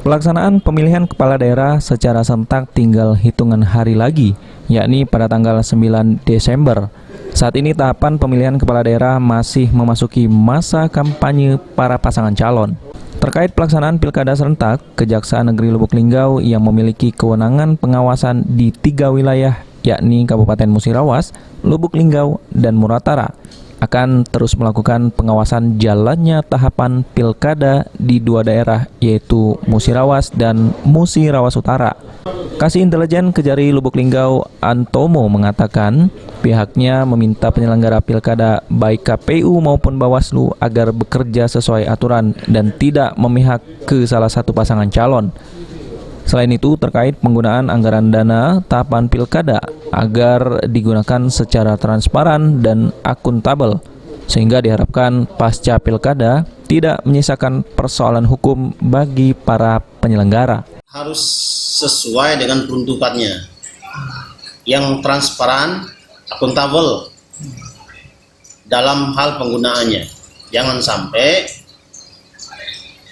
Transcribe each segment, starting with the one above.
Pelaksanaan pemilihan kepala daerah secara serentak tinggal hitungan hari lagi, yakni pada tanggal 9 Desember. Saat ini tahapan pemilihan kepala daerah masih memasuki masa kampanye para pasangan calon. Terkait pelaksanaan pilkada serentak, Kejaksaan Negeri Lubuk Linggau yang memiliki kewenangan pengawasan di 3 wilayah, yakni Kabupaten Musirawas, Lubuk Linggau, dan Muratara, akan terus melakukan pengawasan jalannya tahapan pilkada di 2 daerah, yaitu Musirawas dan Musirawas Utara. Kasih Intelijen Kejari Lubuk Linggau, Antomo, mengatakan pihaknya meminta penyelenggara pilkada baik KPU maupun Bawaslu agar bekerja sesuai aturan dan tidak memihak ke salah satu pasangan calon. Selain itu, terkait penggunaan anggaran dana tahapan pilkada agar digunakan secara transparan dan akuntabel, sehingga diharapkan pasca pilkada tidak menyisakan persoalan hukum bagi para penyelenggara. Harus sesuai dengan peruntukannya, yang transparan, akuntabel dalam hal penggunaannya. Jangan sampai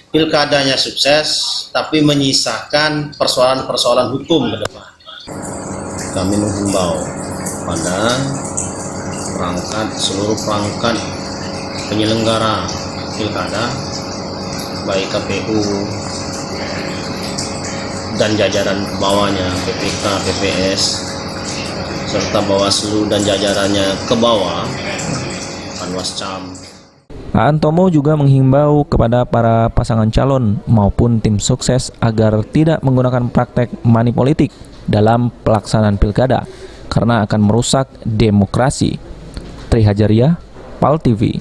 pilkadanya sukses, tapi menyisakan persoalan-persoalan hukum ke depan. Kami menghimbau pada seluruh perangkat penyelenggara pilkada, baik KPU dan jajaran bawahnya, PPK, PPS, serta Bawaslu dan jajarannya ke bawah, Panwascam. Antomo juga menghimbau kepada para pasangan calon maupun tim sukses agar tidak menggunakan praktek money politik dalam pelaksanaan pilkada karena akan merusak demokrasi. Tri Hajaria, PAL TV.